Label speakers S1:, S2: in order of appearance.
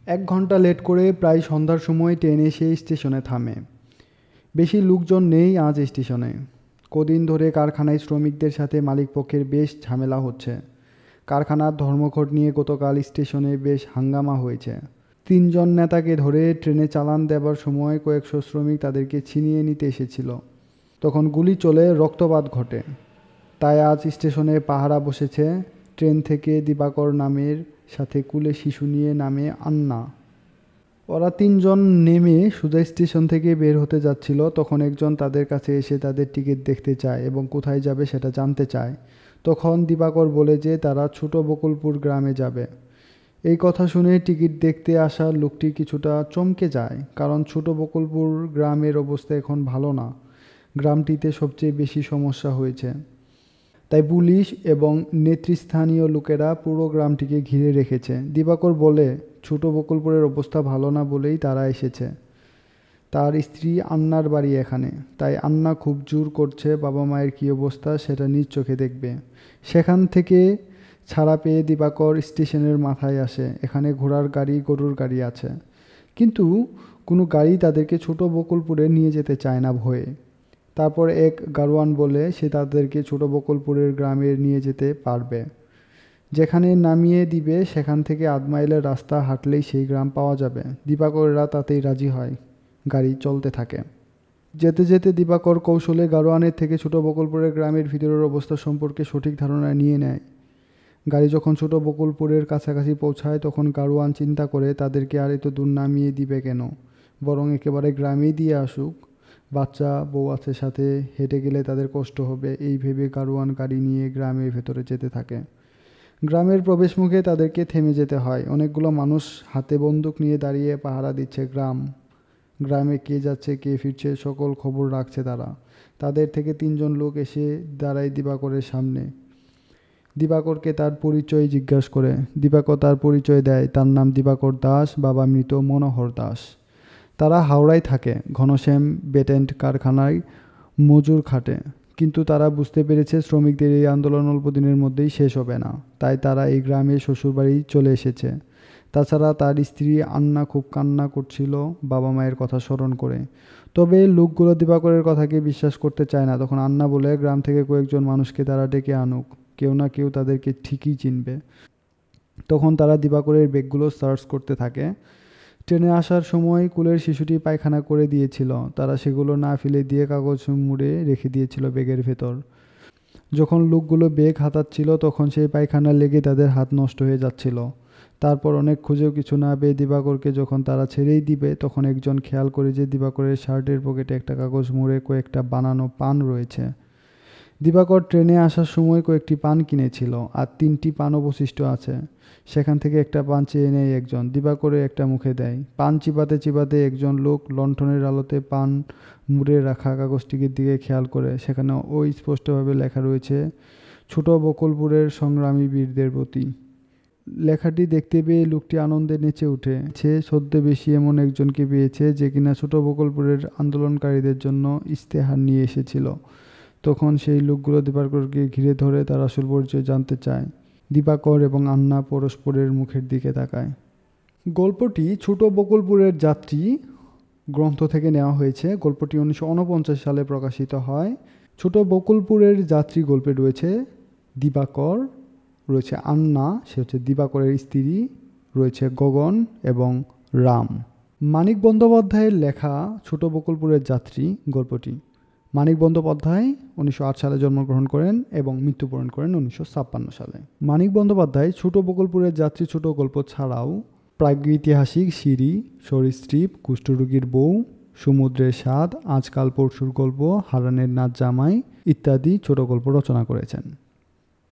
S1: 1 ঘন্টা লেট করে প্রায় সন্ধ্যার সময় ট্রেন এসে স্টেশনে থামে। বেশি লোকজন নেই আজ স্টেশনে। কদিন ধরে কারখানায় শ্রমিকদের সাথে মালিকপক্ষের বেশ ঝামেলা হচ্ছে। কারখানার ধর্মঘট নিয়ে গতকাল স্টেশনে বেশ হাঙ্গামা হয়েছে। 3 জন নেতাকে ধরে ট্রেনে চালান দেবার সময় কয়েকশো শ্রমিক তাদেরকে ছিনিয়ে নিতে এসেছিল। তখন গুলি চলে, রক্তপাত ঘটে। তাই আজ স্টেশনে পাহারা বসেছে। ট্রেন থেকে দিবাকর নামের সাথে কুলে শিশু নিয়ে নামে আন্না। ওরা 3 জন নেমে সোজা স্টেশন থেকে বের হতে যাচ্ছিল, তখন একজন তাদের কাছে এসে তাদের টিকিট দেখতে চায় এবং কোথায় যাবে সেটা জানতে চায়। তখন দিবাকর বলে যে তারা ছোট বকুলপুর গ্রামে যাবে। এই কথা শুনে টিকিট দেখতে আসা লোকটি কিছুটা চমকে যায়, কারণ ছোট বকুলপুর গ্রামের অবস্থা এখন ভালো না। গ্রামটিতে সবচেয়ে বেশি সমস্যা হয়েছে। তাই পুলিশ এবং নেতৃস্থানীয় লোকেরা পুরো গ্রামটিকে ঘিরে রেখেছে। দিবাকর বলে ছোট বকুলপুরের অবস্থা ভালো না বলেই তারা এসেছে। তার স্ত্রী আন্নার বাড়ি এখানে, তাই আন্না খুব জোর করছে বাবা মায়ের কী অবস্থা সেটা নিজ চোখে দেখবে। সেখান থেকে ছাড়া পেয়ে দিবাকর স্টেশনের মাথায় আসে। এখানে ঘোড়ার গাড়ি, গরুর গাড়ি আছে, কিন্তু কোনো গাড়ি তাদেরকে ছোট বকুলপুরে নিয়ে যেতে চায় না ভয়ে। তারপর এক গাড়োয়ান বলে সে তাদেরকে ছোট বকুলপুরের গ্রামে নিয়ে যেতে পারবে। যেখানে নামিয়ে দিবে সেখান থেকে 8 মাইলের রাস্তা হাঁটলেই সেই গ্রাম পাওয়া যাবে। দিবাকররা তাতেই রাজি হয়। গাড়ি চলতে থাকে। যেতে যেতে দিবাকর কৌশলে গাড়োয়ানের থেকে ছোট বকুলপুরের গ্রামের ভিতরের অবস্থা সম্পর্কে সঠিক ধারণা নিয়ে নেয়। গাড়ি যখন ছোট বকুলপুরের কাছাকাছি পৌঁছায় তখন গাড়োয়ান চিন্তা করে তাদেরকে আর এত দূর নামিয়ে দিবে কেন, বরং একেবারে গ্রামেই দিয়ে আসুক। বাচ্চা বউ আছে সাথে, হেঁটে গেলে তাদের কষ্ট হবে, এই ভেবে গাড়োয়ান গাড়ি নিয়ে গ্রামের ভেতরে যেতে থাকে। গ্রামের প্রবেশমুখে তাদেরকে থেমে যেতে হয়। অনেকগুলো মানুষ হাতে বন্দুক নিয়ে দাঁড়িয়ে পাহারা দিচ্ছে। গ্রামে কে যাচ্ছে কে ফিরছে সকল খবর রাখছে তারা। তাদের থেকে 3 জন লোক এসে দাঁড়ায় দিবাকরের সামনে। দিবাকরকে তার পরিচয় জিজ্ঞাসা করে। দিবাকর তার পরিচয় দেয়। তার নাম দিবাকর দাস, বাবা মৃত মনোহর দাস। তারা হাওড়ায় থাকে, ঘনশ্যাম বেটেন্ট কারখানায় মজুর খাটে। কিন্তু তারা বুঝতে পেরেছে শ্রমিকদের এই আন্দোলন অল্প দিনের মধ্যেই শেষ হবে না, তাই তারা এই গ্রামে শ্বশুরবাড়ি চলে এসেছে। তাছাড়া তার স্ত্রী আন্না খুব কান্না করছিল বাবা মায়ের কথা স্মরণ করে। তবে লোকগুলো দিবাকরের কথাকে বিশ্বাস করতে চায় না। তখন আন্না বলে গ্রাম থেকে কয়েকজন মানুষকে তারা ডেকে আনুক, কেউ না কেউ তাদেরকে ঠিকই চিনবে। তখন তারা দিবাকরের ব্যাগগুলো সার্চ করতে থাকে। ট্রেনে আসার সময় কুলের শিশুটি পায়খানা করে দিয়েছিল, তারা সেগুলো না ফেলে দিয়ে কাগজ মুড়ে রেখে দিয়েছিল ব্যাগের ভেতর। যখন লোকগুলো ব্যাগ হাতাচ্ছিল তখন সেই পায়খানা লেগে তাদের হাত নষ্ট হয়ে যাচ্ছিল। তারপর অনেক খুঁজেও কিছু না পেয়ে দিবাকরকে যখন তারা ছেড়েই দিবে তখন একজন খেয়াল করে যে দিবাকরের শার্টের পকেটে একটা কাগজ মুড়ে কয়েকটা বানানো পান রয়েছে। দিবাকর ট্রেনে আসার সময় কয়েকটি পান কিনেছিল, আর 3টি পান অবশিষ্ট আছে। সেখান থেকে একটা পান চেয়ে নেয় একজন, দিবাকরে একটা মুখে দেয়। পান চিবাতে চিবাতে একজন লোক লণ্ঠনের আলোতে পান মুড়ে রাখা কাগজটির দিকে খেয়াল করে। সেখানে ওই স্পষ্টভাবে লেখা রয়েছে, ছোট বকুলপুরের সংগ্রামী বীরদের প্রতি। লেখাটি দেখতে পেয়ে লোকটি আনন্দে নেচে উঠে। সে ছদ্মবেশী এমন একজনকে পেয়েছে যে কিনা ছোট বকুলপুরের আন্দোলনকারীদের জন্য ইশতেহার নিয়ে এসেছিল। তখন সেই লোকগুলো দিবাকরকে ঘিরে ধরে তার আসল পরিচয় জানতে চায়। দিবাকর এবং আন্না পরস্পরের মুখের দিকে তাকায়। গল্পটি ছোট বকুলপুরের যাত্রী গ্রন্থ থেকে নেওয়া হয়েছে। গল্পটি 1949 সালে প্রকাশিত হয়। ছোট বকুলপুরের যাত্রী গল্পে রয়েছে দিবাকর, রয়েছে আন্না, সে হচ্ছে দিবাকরের স্ত্রী, রয়েছে গগন এবং রাম। মানিক বন্দ্যোপাধ্যায়ের লেখা ছোট বকুলপুরের যাত্রী গল্পটি। মানিক বন্দ্যোপাধ্যায় 1908 সালে জন্মগ্রহণ করেন এবং মৃত্যুবরণ করেন 1956 সালে। মানিক বন্দ্যোপাধ্যায় ছোট বকুলপুরের যাত্রী ছোট গল্প ছাড়াও প্রাগৈতিহাসিক সিঁড়ি, সরীসৃপ, কুষ্ঠরোগীর বউ, সমুদ্রের স্বাদ, আজকাল পরশুর গল্প, হারানের নাচ জামাই ইত্যাদি ছোট গল্প রচনা করেছেন।